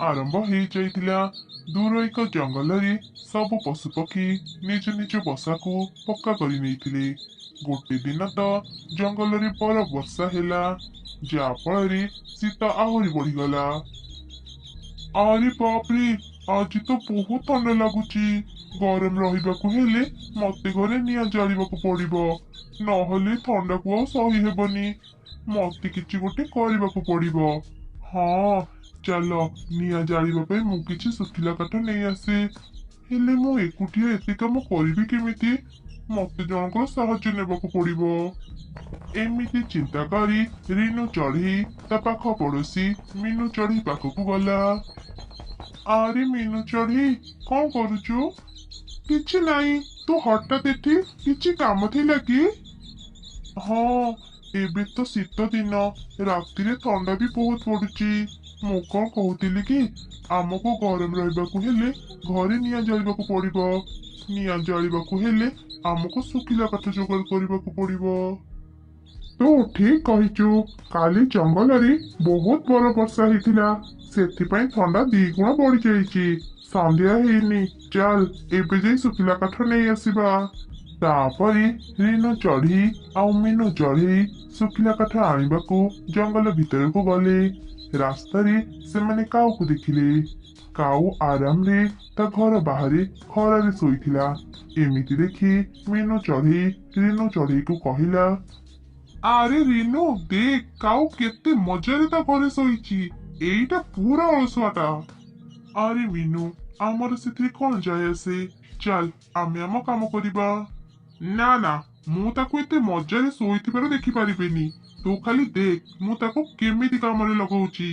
आरंभ हो जाइतिला। दूर एक जंगल सब पशुपक्षी निज निज बसा को पक्का करि नेइथिले। गोटे दिन तो जंगल रे बरफ वर्षा ହେଲା, जा फल शीत आहरी बढ़ीगला। अरे बाप रे, आज तो बहुत ठंडा लगुची। गरम रहिबाकू हेले मते घरे निया जालिबाकू पड़िबो, नहले ठंडा को आ सही हेबनी। मते किछि गोटे करिबाकू पड़िबो। हाँ, चलो निया जालिबा ପାଇଁ ମୁଁ କିଛି ଶୁଖିଲା କାଠ ନେଇ ଆସେ। ହେଲେ ମୁଁ ଏକୁଟିଆ ଏତେ କାମ କରିବି କେମିତି? ମତେ ଜଣଙ୍କର ସାହାଯ୍ୟ ନେବାକୁ ପଡିବ। ଏମିତି ଚିନ୍ତା କରି ରିନୁ ଚଢେଇ ତା ପାଖ ପଡୋଶୀ ମିନୁ ଚଢେଇ ପାଖକୁ ଗଲା। ଆରେ ମିନୁ ଚଢେଇ, କଣ କରୁଛୁ? କିଛି ନାହିଁ, ତୁ ହଠାତ୍ ଏଠି କିଛି କାମ ଥିଲା କି? ହଁ, ଏବେ ତ ଶୀତ ଦିନ, ରାତିରେ ଥଣ୍ଡା ବି ବହୁତ ପଡୁଛି। ମୁଁ କଣ କହୁଥିଲି କି, ଆମକୁ ଗରମ ରହିବାକୁ ହେଲେ ଘରେ ନିଆଁ ଜାଳିବାକୁ ପଡିବ। ନିଆଁ ଜାଳିବାକୁ ହେଲେ ଆମକୁ ଶୁଖିଲା କାଠ ଯୋଗାଡ଼ କରିବାକୁ ପଡିବ। ତୁ ଠିକ କହିଛୁ। କାଲି ଜଙ୍ଗଲରେ ବହୁତ ବଡ ବର୍ଷା ହେଇଥିଲା, ସେଥିପାଇଁ ଥଣ୍ଡା ଦିଗୁଣ ବଢି ଯାଇଛି। ସନ୍ଧ୍ୟା ହେଇନି, ଚାଲ ଏବେ ଯାଇ ଶୁଖିଲା କାଠ ନେଇ ଆସିବା। ତାପରେ ରିନୁ ଚଢେଇ ଆଉ ମିନୁ ଚଢେଇ ଶୁଖିଲା କାଠ ଆଣିବାକୁ ଜଙ୍ଗଲ ଭିତରକୁ ଗଲେ। ରାସ୍ତାରେ ସେମାନେ କାଉକୁ ଦେଖିଲେ। କାଉ ଆରାମରେ ତା ଘର ବାହାରେ ଖରାରେ ଶୋଇଥିଲା। ଏମିତି ଦେଖି ମିନୁ ଚଢେଇ ରିନୁ ଚଢେଇକୁ କହିଲା, ଆରେ ରିନୁ ଦେଖ, କାଉ କେତେ ମଜାରେ ତା ଘରେ ଶୋଇଛି। ଏଇଟା ପୁରା ଅଳସୁଆଟା। ଆରେ ମିନୁ, ଆମର ସେଥିରେ କଣ ଯାଏ ଆସେ? ଚାଲ ଆମେ ଆମ କାମ କରିବା। ନା ନା, ମୁଁ ତାକୁ ଏତେ ମଜାରେ ଶୋଇଥିବାର ଦେଖିପାରିବିନି। ତୁ ଖାଲି ଦେଖ ମୁଁ ତାକୁ କେମିତି କାମରେ ଲଗଉଛି।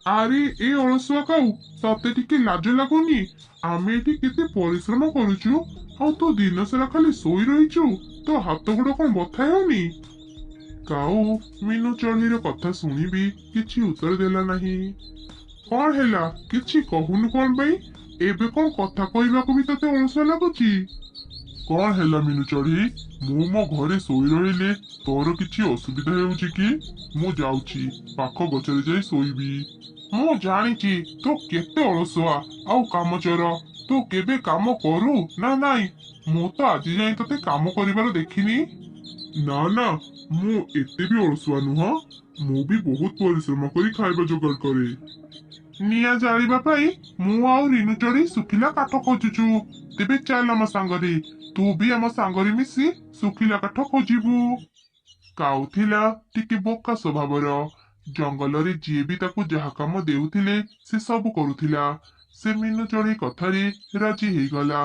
ଆରେ ଏ ଅଳସୁଆ କାଉ, ତତେ ଟିକେ ଲାଜ ଲାଗୁନି? ଆମେ ଏଠି କେତେ ପରିଶ୍ରମ କରୁଛୁ, ଆଉ ତୁ ଦିନସାରା ଖାଲି ଶୋଇ ରହିଛୁ। ତୋ ହାତ ଗୋଡ କଣ ବଥା ହେଉନି? କାଉ ମିନୁ ଚଢେଇର କଥା ଶୁଣିବି କିଛି ଉତ୍ତର ଦେଲା ନାହିଁ। କଣ ହେଲା, କିଛି କହୁନୁ କଣ ପାଇଁ? ଏବେ କଣ କଥା କହିବାକୁ ବି ତତେ ଅଳସୁଆ ଲାଗୁଛି? କଣ ହେଲା ମିନୁ ଚଢେଇ, ମୁଁ ମୋ ଘରେ ଶୋଇ ରହିଲେ ତୋର କିଛି ଅସୁବିଧା ହେଉଛି କି? ମୁଁ ଯାଉଛି ପାଖ ଗଛରେ ଯାଇ ଶୋଇବି। ମୁଁ ଜାଣିଛି ତୁ କେତେ ଅଳସୁଆ ଆଉ କାମଚୋର। ତୁ କେବେ କାମ କରୁ ନା ନାଇଁ? ମୁଁ ତ ଆଜି ଯାଇ ତତେ କାମ କରିବାର ଦେଖିନି। ନା ନା, ମୁଁ ଏତେ ବି ଅଳସୁଆ ନୁହଁ। ମୁଁ ବି ବହୁତ ପରିଶ୍ରମ କରି ଖାଇବା ଯୋଗାଡ଼ କରେ। ନିଆଁ ଜାଳିବା ପାଇଁ ମୁଁ ଆଉ ରିନୁ ଚଢେଇ ଶୁଖିଲା କାଠ ଖୋଜୁଛୁ। ତେବେ ଚାଲ ଆମ ସାଙ୍ଗରେ, ତୁ ବି ଆମ ସାଙ୍ଗରେ ମିଶି ଶୁଖିଲା କାଠ ଖୋଜିବୁ। କାଉ ଥିଲା ଟିକେ ବୋକା ସ୍ୱଭାବର। ଜଙ୍ଗଲରେ ଯିଏ ବି ତାକୁ ଯାହା କାମ ଦେଉଥିଲେ ସେ ସବୁ କରୁଥିଲା। ସେ ମିନୁ ଚଢେଇ କଥାରେ ରାଜି ହେଇଗଲା।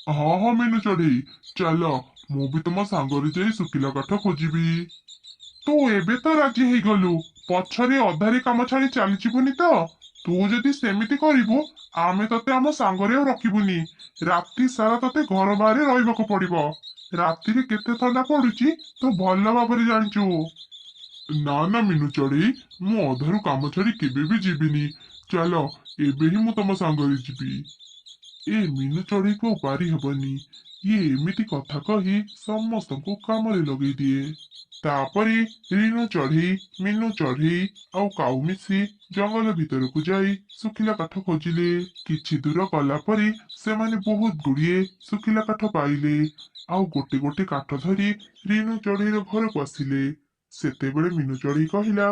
ହଁ ହଁ ମିନୁ ଚଢେଇ, ଚାଲ ମୁଁ ବି ତମ ସାଙ୍ଗରେ ଯାଇ ଶୁଖିଲା କାଠ ଖୋଜିବି। ତୁ ଏବେ ତ ରାଜି ହେଇଗଲୁ, ପଛରେ ଅଧାରେ କାମ ଛାଡି ଚାଲିଯିବୁନି ତ? ତୁ ଯଦି ସେମିତି କରିବୁ, ଆମେ ତତେ ଆମ ସାଙ୍ଗରେ ଆଉ ରଖିବୁନି। ରାତି ସାରା ତତେ ଘର ବାହାରେ ରହିବାକୁ ପଡିବ। ରାତିରେ କେତେ ଥଣ୍ଡା ପଡୁଛି ତୁ ଭଲ ଭାବରେ ଜାଣିଛୁ। ନା ନା ମିନୁ ଚଢେଇ, ମୁଁ ଅଧାରୁ କାମ ଛାଡି କେବେ ବି ଯିବିନି। ଚାଲ ଏବେ ହିଁ ମୁଁ ତମ ସାଙ୍ଗରେ ଯିବି। ଏ ମିନୁ ଚଢେଇକୁ ଆଉ ପାରି ହବନି। ଇଏ ଏମିତି କଥା କହି ସମସ୍ତଙ୍କୁ କାମରେ ଲଗେଇ ଦିଏ। ତାପରେ ରିନୁ ଚଢେଇ, ମିନୁ ଚଢେଇ ଆଉ କାଉ ମିଶି ଜଙ୍ଗଲ ଭିତରକୁ ଯାଇ ଶୁଖିଲା କାଠ ଖୋଜିଲେ। କିଛି ଦୂର ଗଲା ପରେ ସେମାନେ ବହୁତ ଗୁଡିଏ ଶୁଖିଲା କାଠ ପାଇଲେ। ଆଉ ଗୋଟେ ଗୋଟେ କାଠ ଧରି ରିନୁ ଚଢେଇର ଘରକୁ ଆସିଲେ। ସେତେବେଳେ ମିନୁ ଚଢେଇ କହିଲା,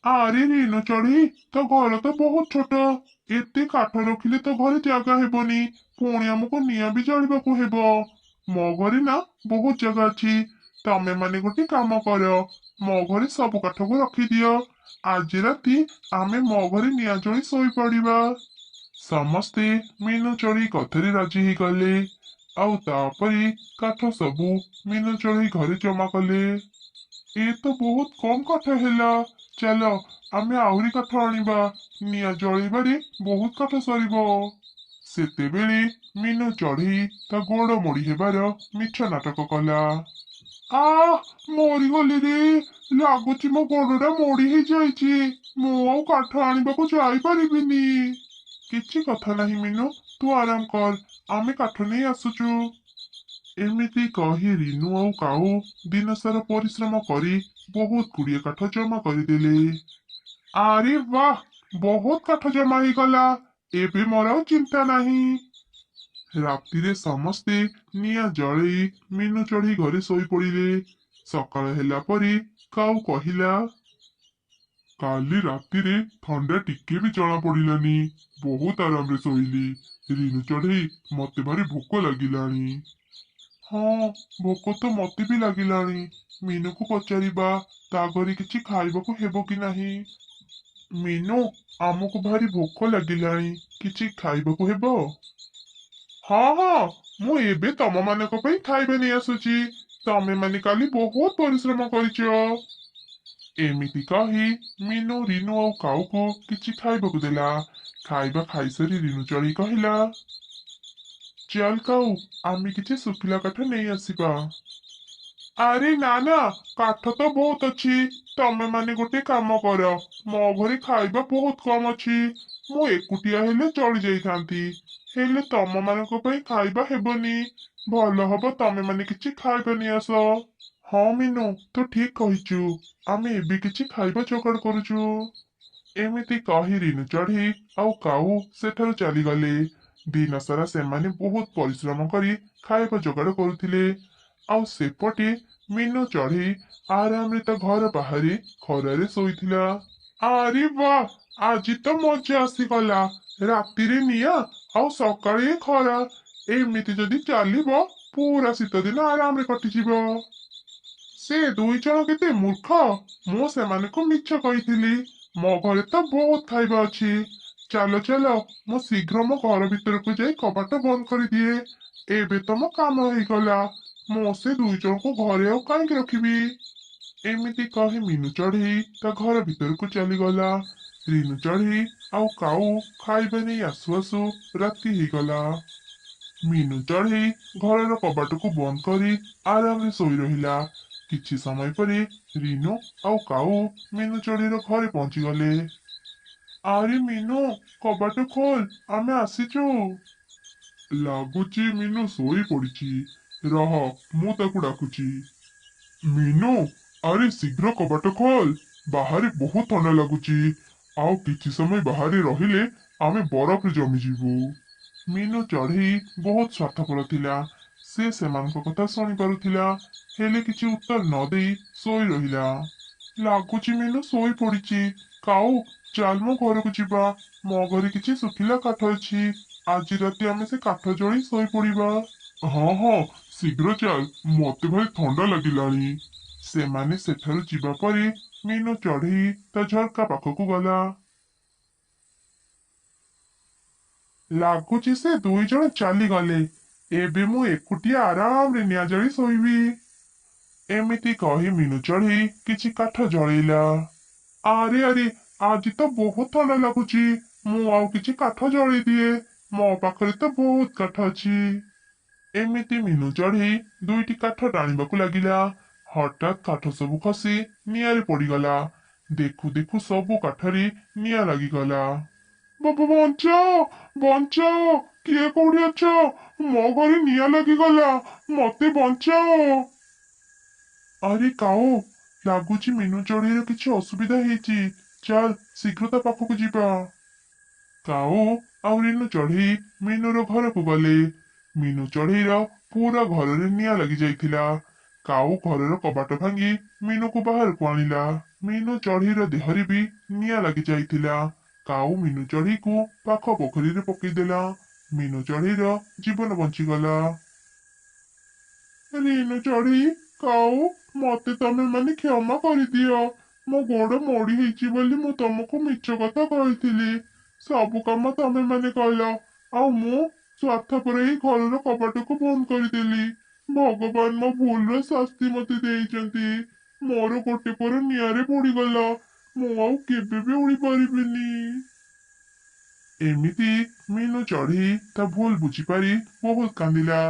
ଆରେ ରିନୁ ଚଢେଇ, ତୋ ଘର ତ ବହୁତ ଛୋଟ। ଏତେ କାଠ ରଖିଲେ ତ ଘରେ ଜାଗା ହେବନି। ପୁଣି ଆମକୁ ନିଆଁ ବି ଜାଳିବାକୁ ହେବ। ମୋ ଘରେ ନା ବହୁତ ଜାଗା ଅଛି। ତମେ ମାନେ ଗୋଟେ କାମ କର, ମୋ ଘରେ ସବୁ କାଠକୁ ରଖିଦିଅ। ଆଜି ରାତି ଆମେ ମୋ ଘରେ ନିଆଁ ଜଳି ଶୋଇପଡିବା। ସମସ୍ତେ ମିନୁ ଚଢେଇ କଥାରେ ରାଜି ହେଇଗଲେ। ଆଉ ତାପରେ କାଠ ସବୁ ମିନୁ ଚଢେଇ ଘରେ ଜମା କଲେ। ଏ ତ ବହୁତ କମ କାଠ ହେଲା। ଚାଲ ଆମେ ଆହୁରି କାଠ ଆଣିବା। ନିଆଁ ଜଳିବାରେ ବହୁତ କାଠ ସରିବ। ସେତେବେଳେ ମିନୁ ଚଢେଇ ତା ଗୋଡ ମୋଡି ହେବାର ମିଛ ନାଟକ କଲା। ଆ, ମରିଗଲି ରେ। ଲାଗୁଛି ମୋ ଗୋଡଟା ମୋଡି ହେଇଯାଇଛି। ମୁଁ ଆଉ କାଠ ଆଣିବାକୁ ଯାଇପାରିବିନି। କିଛି କଥା ନାହିଁ ମିନୁ, ତୁ ଆରାମ କର, ଆମେ କାଠ ନେଇ ଆସୁଛୁ। ଏମିତି କହି ରିନୁ ଆଉ କାଉ ଦିନସାରା ପରିଶ୍ରମ କରି ବହୁତ ଗୁଡିଏ କାଠ ଜମା କରିଦେଲେ। ଆରେ ବାହ, ବହୁତ କାଠ ଜମା ହେଇଗଲା। ଏବେ ମୋର ଆଉ ଚିନ୍ତା ନାହିଁ। ରାତିରେ ସମସ୍ତେ ନିଆଁ ଜଳେଇ ମିନୁ ଚଢେଇ ଘରେ ଶୋଇପଡ଼ିଲେ। ସକାଳ ହେଲା ପରେ କାଉ କହିଲା, କାଲି ରାତିରେ ଥଣ୍ଡା ଟିକେ ବି ଜଣା ପଡିଲାନି। ବହୁତ ଆରାମରେ ଶୋଇଲି। ରିନୁ ଚଢେଇ, ମତେ ଭାରି ଭୋକ ଲାଗିଲାଣି। ହଁ, ଭୋକ ତ ମତେ ବି ଲାଗିଲାଣି। ମିନୁକୁ ପଚାରିବା ତା ଘରେ କିଛି ଖାଇବାକୁ ହେବ କି ନାହିଁ। ମିନୁ, ଆମକୁ ଭାରି ଭୋକ ଲାଗିଲାଣି, କିଛି ଖାଇବାକୁ ହେବ? ହଁ ହଁ, ମୁଁ ଏବେ ତମମାନଙ୍କ ପାଇଁ ଖାଇବା ନେଇ ଆସୁଛି। ତମେମାନେ କାଲି ବହୁତ ପରିଶ୍ରମ କରିଛ। ଏମିତି କହି ମିନୁ ରିନୁ ଆଉ କାଉକୁ କିଛି ଖାଇବାକୁ ଦେଲା। ଖାଇବା ଖାଇସାରି ରିନୁ ଚଢ଼େଇ କହିଲା, ଚାଲ କାଉ, ଆମେ କିଛି ଶୁଖିଲା କାଠ ନେଇ ଆସିବା। ଆରେ ନା ନା, କାଠ ତ ବହୁତ ଅଛି। ତମେ ମାନେ ଗୋଟେ କାମ କର, ମୋ ଘରେ ଖାଇବା ବହୁତ କମ ଅଛି। ମୁଁ ଏକୁଟିଆ ହେଲେ ଚଳି ଯାଇଥାନ୍ତି, ହେଲେ ତମ ମାନଙ୍କ ପାଇଁ ଖାଇବା ହେବନି। ଭଲ ହବ ତମେ ମାନେ କିଛି ଖାଇବା ନେଇ ଆସ। ହଁ ମିନୁ, ତୁ ଠିକ କହିଛୁ। ଆମେ ଏବେ କିଛି ଖାଇବା ଯୋଗାଡ଼ କରୁଛୁ। ଏମିତି କହି ରିନୁ ଚଢ଼େଇ ଆଉ କାଉ ସେଠାରୁ ଚାଲିଗଲେ। ଦିନ ସାରା ସେମାନେ ବହୁତ ପରିଶ୍ରମ କରି ଖାଇବା ଯୋଗାଡ଼ କରୁଥିଲେ। ଆଉ ସେପଟେ ମିନୁ ଚଢ଼େଇ ଆରାମରେ ତା ଘର ବାହାରେ ଖରାରେ ଶୋଇଥିଲା। ଆରେ ବାହ, ଆଜି ତ ମଜା ଆସିଗଲା। ରାତିରେ ନିଆଁ ଆଉ ସକାଳେ ଖରା। ଏମିତି ଯଦି ଚାଲିବ, ପୁରା ଶୀତ ଦିନ ଆରାମରେ କଟିଯିବ। ସେ ଦୁଇ ଜଣ କେତେ ମୂର୍ଖ। ମୁଁ ସେମାନଙ୍କୁ ମିଛ କହିଥିଲି। ମୋ ଘରେ ତ ବହୁତ ଖାଇବା ଅଛି। ଚାଲ ଚାଲ, ମୁଁ ଶୀଘ୍ର ମୋ ଘର ଭିତରକୁ ଯାଇ କବାଟ ବନ୍ଦ କରିଦିଏ। ଏବେ ତ ମୋ କାମ ହେଇଗଲା। ମୁଁ ସେ ଦୁଇ ଜଣଙ୍କୁ ଘରେ ଆଉ କାହିଁକି ରଖିବି? ଏମିତି କହି ମିନୁ ଚଢ଼େଇ ତା ଘର ଭିତରକୁ ଚାଲିଗଲା। ରିନୁ ଚଢ଼େଇ ଆଉ କାଉ ଖାଇବା ନେଇ ଆସୁ ଆସୁ ରାତି ହେଇଗଲା। ମିନୁ ଚଢ଼େଇ ଘରର କବାଟକୁ ବନ୍ଦ କରି ଆରାମରେ ଶୋଇ ରହିଲା। କିଛି ସମୟ ପରେ ରିନୁ ଆଉ କାଉ ମିନୁ ଚଢ଼େଇର ଘରେ ପହଞ୍ଚିଗଲେ। ଆରେ ମିନୁ, କବାଟ ଖୋଲ, ଆମେ ଆସିଛୁ। ଲାଗୁଛି ମିନୁ ଶୋଇ ପଡିଛି। ରହ, ମୁଁ ତାକୁ ଡାକୁଛି। ମିନୁ, ଆରେ ଶୀଘ୍ର କବାଟ ଖୋଲ। ବାହାରେ ବହୁତ ଥଣ୍ଡା ଲାଗୁଛି। ଆଉ କିଛି ସମୟ ବାହାରେ ରହିଲେ ଆମେ ବରଫରେ ଜମିଯିବୁ। ମିନୁ ଚଢ଼େଇ ବହୁତ ସ୍ୱାର୍ଥପର ଥିଲା। ସେ ସେମାନଙ୍କ କଥା ଶୁଣି ପାରୁଥିଲା, ହେଲେ କିଛି ଉତ୍ତର ନ ଦେଇ ଶୋଇ ରହିଲା। ଲାଗୁଛି ମିନୁ ଶୋଇ ପଡିଛି। କାଉ, ଚାଲ ମୋ ଘରକୁ ଯିବା। ମୋ ଘରେ କିଛି ଶୁଖିଲା କାଠ ଅଛି। ଆଜି ରାତି ଆମେ ସେ କାଠ ଜଳି ଶୋଇ ପଡିବା। ହଁ ହଁ, ଶୀଘ୍ର ଚାଲ, ମତେ ଭାରି ଥଣ୍ଡା ଲାଗିଲାଣି। ସେମାନେ ସେଠାରୁ ଯିବା ପରେ ମିନୁ ଚଢ଼େଇ ତା ଝରକା ପାଖକୁ ଗଲା। ଲାଗୁଛି ସେ ଦୁଇ ଜଣ ଚାଲିଗଲେ। ଏବେ ମୁଁ ଏକୁଟିଆ ଆରାମରେ ନିଆଁ ଜାଳି ଶୋଇବି। ଏମିତି କହି ମିନୁ ଚଢ଼େଇ କିଛି କାଠ ଜଳେଇଲା। ଆରେ ଆରେ, ଆଜି ତ ବହୁତ ଥଣ୍ଡା ଲାଗୁଛି। ମୁଁ ଆଉ କିଛି କାଠ ଜଳେଇ ଦିଏ। ମୋ ପାଖରେ ତ ବହୁତ କାଠ ଅଛି। ଏମିତି ମିନୁ ଚଢ଼େଇ ଦୁଇଟି କାଠ ଟାଣିବାକୁ ଲାଗିଲା। ହଠାତ୍ କାଠ ସବୁ ଖସି ନିଆଁରେ ପଡିଗଲା। ଦେଖୁ ଦେଖୁ ସବୁ କାଠରେ ନିଆଁ ଲାଗିଗଲା। ବଞ୍ଚାଅ, ବଞ୍ଚାଅ, କିଏ କୋଉଠି ଅଛ? ମୋ ଘରେ ନିଆଁ ଲାଗିଗଲା, ମତେ ବଞ୍ଚାଅ। ଆରେ କାଉ, ଲାଗୁଛି ମିନୁ ଚଢ଼େଇର କିଛି ଅସୁବିଧା ହେଇଛି। ଚାଲ ଶୀଘ୍ର ତା ପାଖକୁ ଯିବା। କାଉ ଆଉ ରିନୁ ଚଢ଼େଇ ମିନୁର ଘରକୁ ଗଲେ। ମିନୁ ଚଢ଼େଇର ପୁରା ଘରରେ ନିଆଁ ଲାଗି ଯାଇଥିଲା। କାଉ ଘରର କବାଟ ଭାଙ୍ଗି ମିନୁକୁ ବାହାରକୁ ଆଣିଲା। ମିନୁ ଚଢ଼େଇର ଦେହରେ ବି ନିଆଁ ଲାଗି ଯାଇଥିଲା। କାଉ ମିନୁ ଚଢ଼େଇକୁ ପାଖ ପୋଖରୀରେ ପକେଇଦେଲା। ମିନୁ ଚଢ଼େଇର ଜୀବନ ବଞ୍ଚିଗଲା। ରିନୁ ଚଢ଼େଇ, କାଉ, ମତେ ତମେ ମାନେ କ୍ଷମା କରିଦିଅ। ମୋ ଗୋଡ ମୋଡି ହେଇଛି ବୋଲି ମୁଁ ତମକୁ ମିଛ କଥା କହିଥିଲି। ସବୁ କାମ ତମେ ମାନେ କଲ, ଆଉ ମୁଁ ସ୍ୱାର୍ଥପର ଏଇ ଘରର କବାଟକୁ ବନ୍ଦ କରିଦେଲି। ଭଗବାନ ମୋ ଭୁଲର ଶାସ୍ତି ମତେ ଦେଇଛନ୍ତି। ମୋର ଗୋଟେ ପର ନିଆଁରେ ପୋଡିଗଲା। ମୁଁ ଆଉ କେବେ ବି ଉଡି ପାରିବିନି। ଏମିତି ମିନୁ ଚଢ଼େଇ ତା ଭୁଲ ବୁଝିପାରି ବହୁତ କାନ୍ଦିଲା।